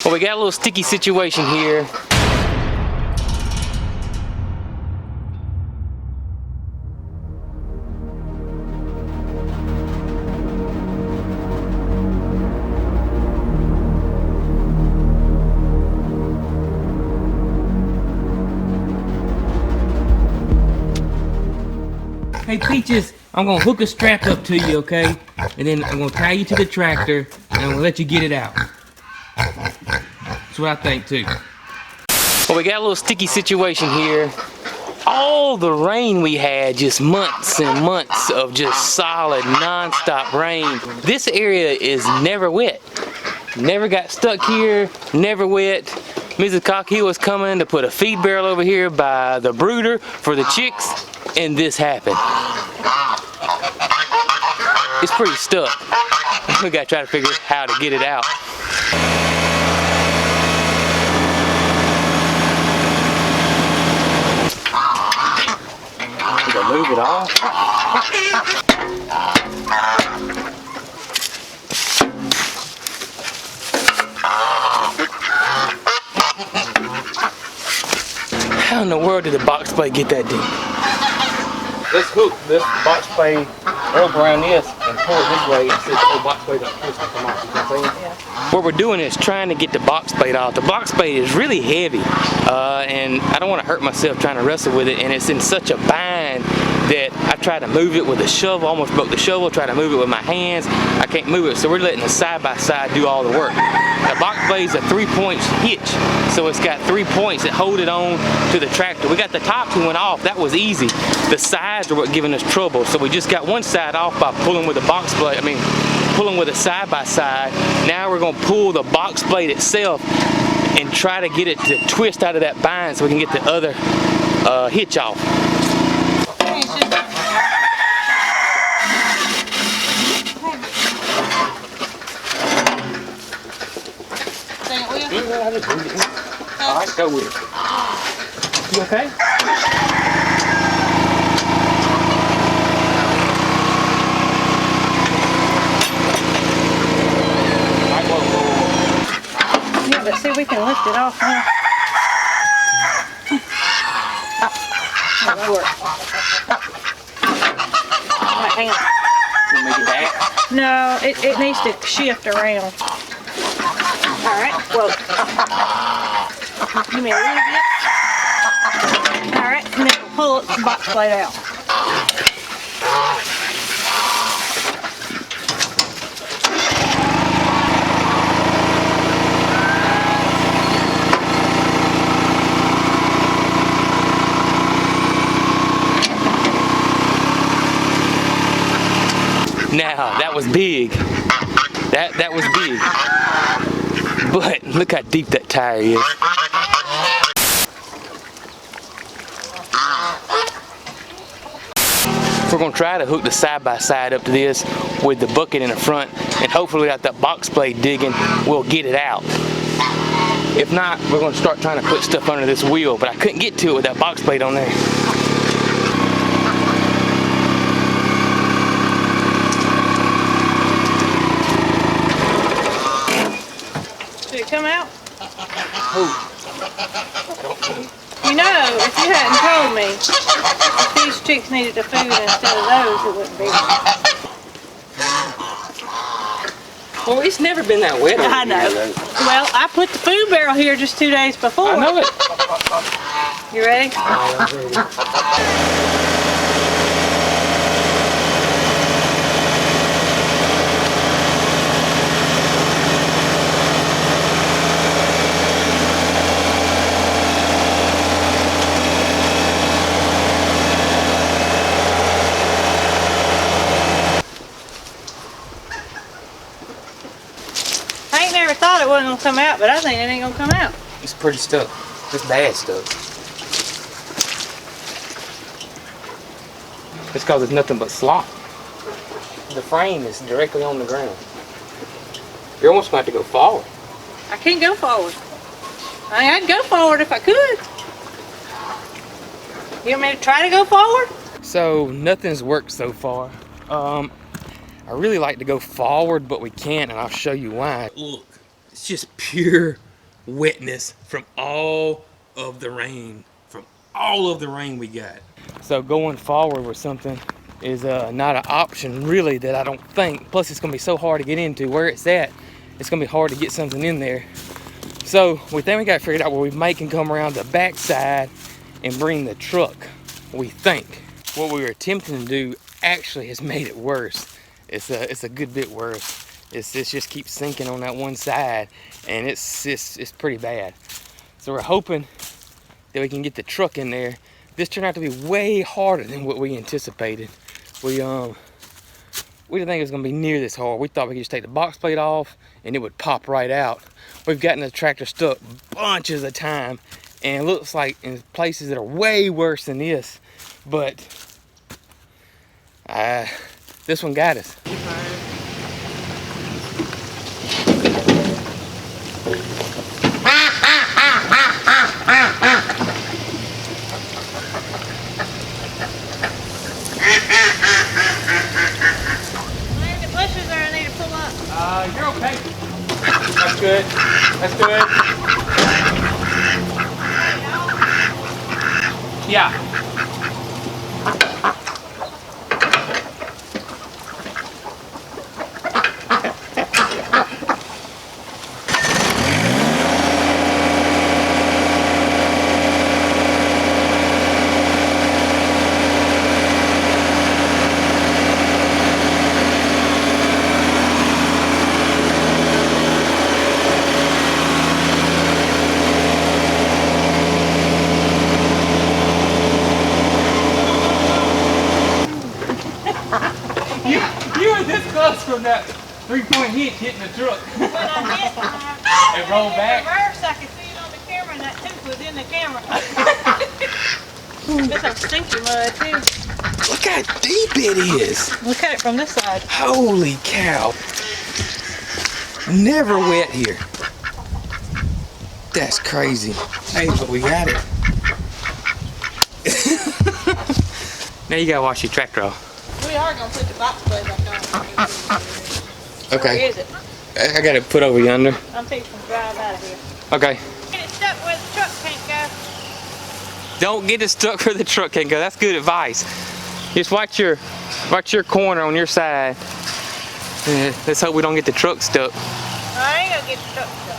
Well, we got a little sticky situation here. Hey Peaches, I'm gonna hook a strap up to you, okay? And then I'm gonna tie you to the tractor and I'm gonna let you get it out. That's what I think too. Well, we got a little sticky situation here. All the rain we had, just months and months of just solid non-stop rain. This area is never wet. Never got stuck here, never wet. Mrs. Cog Hill was coming to put a feed barrel over here by the brooder for the chicks, and this happened. It's pretty stuck. We gotta try to figure out how to get it out. We gotta move it off. How in the world did the box plate get that deep? Let's hook this box plate up around this and pull it this way and see if the box plate don't twist and come off. You know what I'm saying? Yeah. What we're doing is trying to get the box plate off. The box plate is really heavy, and I don't want to hurt myself trying to wrestle with it, and it's in such a bind that I tried to move it with a shovel, almost broke the shovel, tried to move it with my hands. I can't move it, so we're letting the side-by-side do all the work. The box plate is a 3-point hitch, so it's got 3 points that hold it on to the tractor. We got the top two went off, that was easy. The sides are what giving us trouble, so we just got one side off by pulling with the box plate, pulling with a side-by-side. Now we're gonna pull the box plate itself and try to get it to twist out of that bind so we can get the other hitch off. Alright, go with it. You okay? Yeah, but see, we can lift it off now. That'll work. Alright, hang on. You make it back? No, it needs to shift around. Alright, whoa. Give me a little bit. Alright, and then we'll pull the box plate out. Now, that was big. That was big. But look how deep that tire is. We're gonna try to hook the side-by-side up to this with the bucket in the front, and hopefully without that box plate digging, we'll get it out. If not, we're gonna start trying to put stuff under this wheel, but I couldn't get to it with that box plate on there. Did it come out? Oh. You know, if you hadn't told me if these chicks needed a food instead of those, it wouldn't be. Well, it's never been that wet. I know. Well, I put the food barrel here just 2 days before. I know it. You ready? I'm ready. I ain't never thought it wasn't gonna come out, but I think it ain't gonna come out. It's pretty stuck. It's bad stuff. It's because it's nothing but slop. The frame is directly on the ground. You're almost going to have to go forward. I can't go forward. I'd go forward if I could. You want me to try to go forward? So nothing's worked so far. I really like to go forward, but we can't, and I'll show you why. Look, it's just pure wetness from all of the rain, we got. So going forward with something is not an option really, that I don't think. Plus it's gonna be so hard to get into. Where it's at, it's gonna be hard to get something in there. So we think we got figured out where we might can come around the backside and bring the truck, we think. What we were attempting to do actually has made it worse. It's a good bit worse. It just keeps sinking on that one side, and it's pretty bad. So we're hoping that we can get the truck in there. This turned out to be way harder than what we anticipated. We didn't think it was gonna be near this hard. We thought we could just take the box plate off and it would pop right out. We've gotten the tractor stuck bunches of time, and it looks like in places that are way worse than this, but this one got us. You're okay. That's good. That's good. Yeah. You were this close from that 3-point hitch hitting the truck. When I hit, it rolled back. Reverse, I could see it on the camera, and that tooth was in the camera. It's a stinky mud too. Look how deep it is. Look at it from this side. Holy cow. Never wet here. That's crazy. Hey, but we got it. Now you gotta wash your tractor off. We are gonna put the box plate back on. Okay. Where is it? I got it put over yonder. I'm taking some drive out of here. Okay. Get it stuck where the truck can't go. Don't get it stuck where the truck can't go. That's good advice. Just watch your corner on your side. Let's hope we don't get the truck stuck. I ain't gonna get the truck stuck.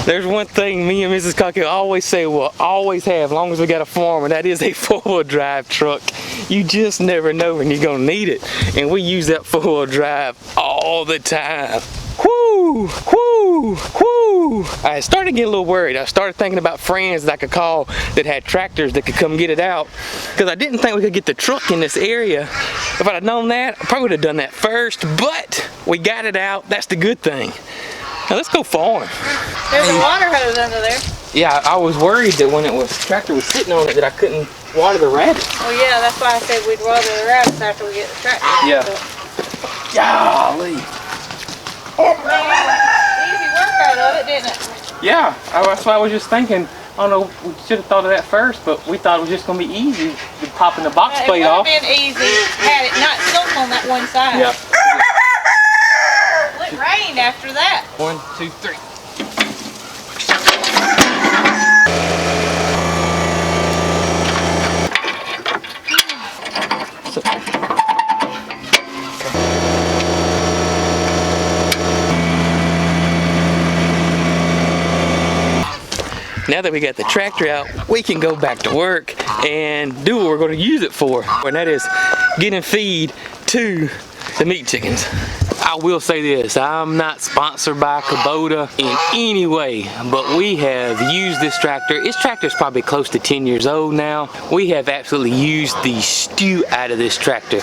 There's one thing me and Mrs. Cog Hill always say we'll always have as long as we got a farm, and that is a 4-wheel drive truck. You just never know when you're gonna need it, and we use that 4-wheel drive all the time. Whoo, whoo, whoo. I started getting a little worried. I started thinking about friends that I could call that had tractors that could come get it out, because I didn't think we could get the truck in this area. If I'd have known that, I probably would have done that first, but we got it out. That's the good thing. Now let's go farm. There's a water hose under there. Yeah, I was worried that when the tractor was sitting on it that I couldn't water the rabbits. Oh yeah, that's why I said we'd water the rabbits after we get the tractor. Yeah. Golly. Easy work out of it, didn't it? Yeah, that's why I was just thinking, I don't know, we should have thought of that first, but we thought it was just going to be easy to popping the box plate off. It would have been easy had it not sunk on that one side. Yeah. Well, it rained after that. 1, 2, 3. Now that we got the tractor out, we can go back to work and do what we're going to use it for, and that is getting feed to the meat chickens. I will say this, I'm not sponsored by Kubota in any way, but we have used this tractor. This tractor is probably close to 10 years old now. We have absolutely used the stew out of this tractor.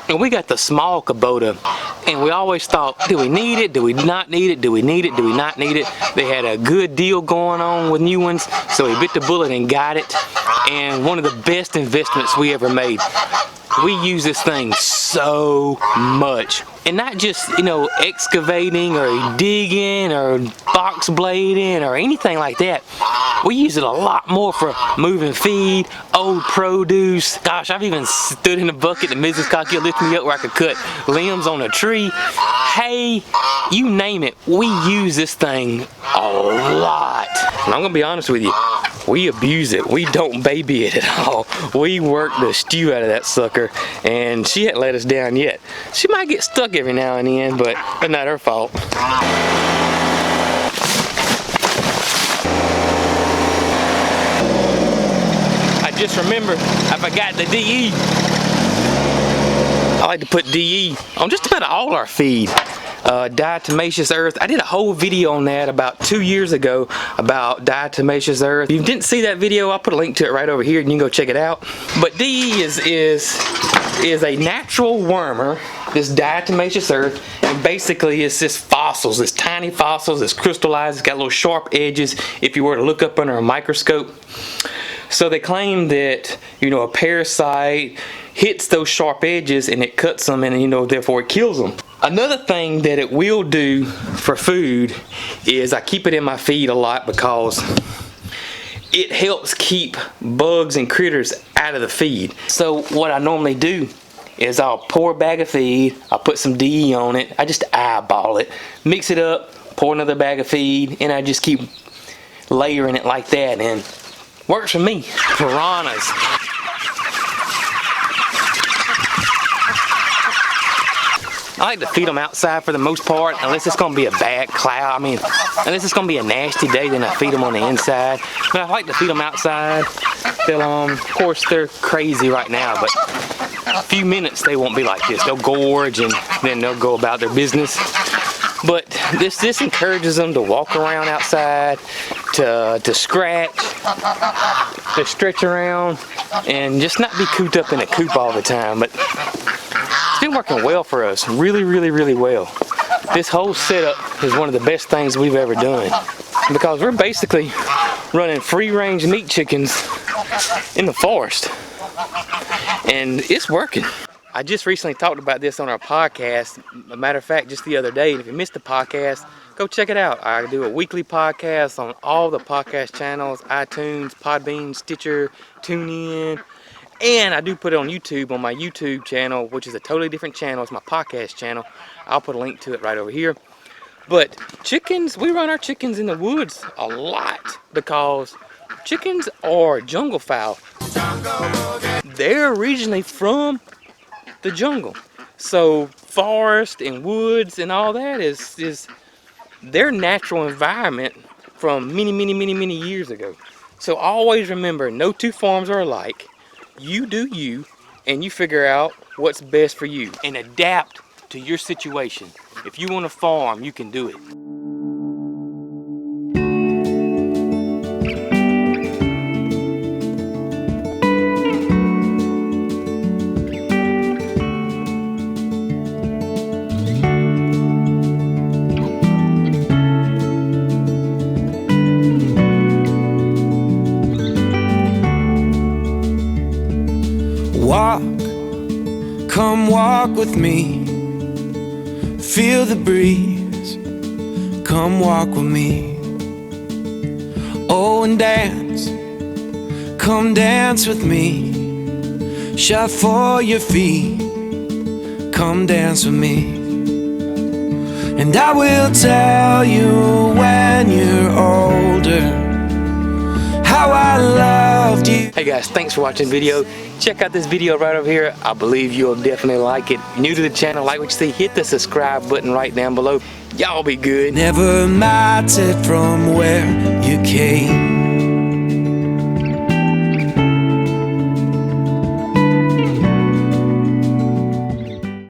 And we got the small Kubota, and we always thought, do we need it? Do we not need it? Do we need it? Do we not need it? They had a good deal going on with new ones, so we bit the bullet and got it. And one of the best investments we ever made. We use this thing so much. And not just, you know, excavating or digging or box blading or anything like that. We use it a lot more for moving feed, old produce. Gosh, I've even stood in a bucket and Mrs. Cog Hill lifted me up where I could cut limbs on a tree. Hay, you name it, we use this thing a lot. And I'm gonna be honest with you, we abuse it. We don't baby it at all. We work the stew out of that sucker, and she hadn't let us down yet. She might get stuck every now and then, but it's not her fault. I just remember, I forgot the DE. I like to put DE on just about all our feed. Diatomaceous earth. I did a whole video on that about 2 years ago about diatomaceous earth. If you didn't see that video, I'll put a link to it right over here and you can go check it out. But DE is a natural wormer, this diatomaceous earth, and basically it's just fossils, it's tiny fossils, it's crystallized, it's got little sharp edges if you were to look up under a microscope. So they claim that, you know, a parasite hits those sharp edges and it cuts them, and, you know, therefore it kills them. Another thing that it will do for food is I keep it in my feed a lot because it helps keep bugs and critters out of the feed. So what I normally do is I'll pour a bag of feed, I'll put some DE on it, I just eyeball it, mix it up, pour another bag of feed, and I just keep layering it like that, and works for me. Piranhas. I like to feed them outside for the most part, unless it's going to be a bad cloud. I mean, unless it's going to be a nasty day, then I feed them on the inside. But I like to feed them outside. They'll, of course, they're crazy right now, but a few minutes they won't be like this. They'll gorge and then they'll go about their business. But this encourages them to walk around outside, to scratch, to stretch around, and just not be cooped up in a coop all the time. But it's been working well for us, really, really, really well. This whole setup is one of the best things we've ever done, because we're basically running free-range meat chickens in the forest, and it's working. I just recently talked about this on our podcast. A matter of fact, just the other day, and if you missed the podcast, go check it out. I do a weekly podcast on all the podcast channels, iTunes, Podbean, Stitcher, TuneIn, and I do put it on YouTube, on my YouTube channel, which is a totally different channel. It's my podcast channel. I'll put a link to it right over here. But chickens, we run our chickens in the woods a lot because chickens are jungle fowl. They're originally from the jungle. So forest and woods and all that is their natural environment from many years ago. So always remember, no two farms are alike. You do you, and you figure out what's best for you and adapt to your situation. If you want to farm, you can do it. Walk, come walk with me. Feel the breeze, come walk with me. Oh, and dance, come dance with me. Shuffle your feet, come dance with me. And I will tell you when you're older how I loved you. Hey guys, thanks for watching the video. Check out this video right over here. I believe you'll definitely like it. New to the channel, like what you see, hit the subscribe button right down below. Y'all be good. Never mattered from where you came.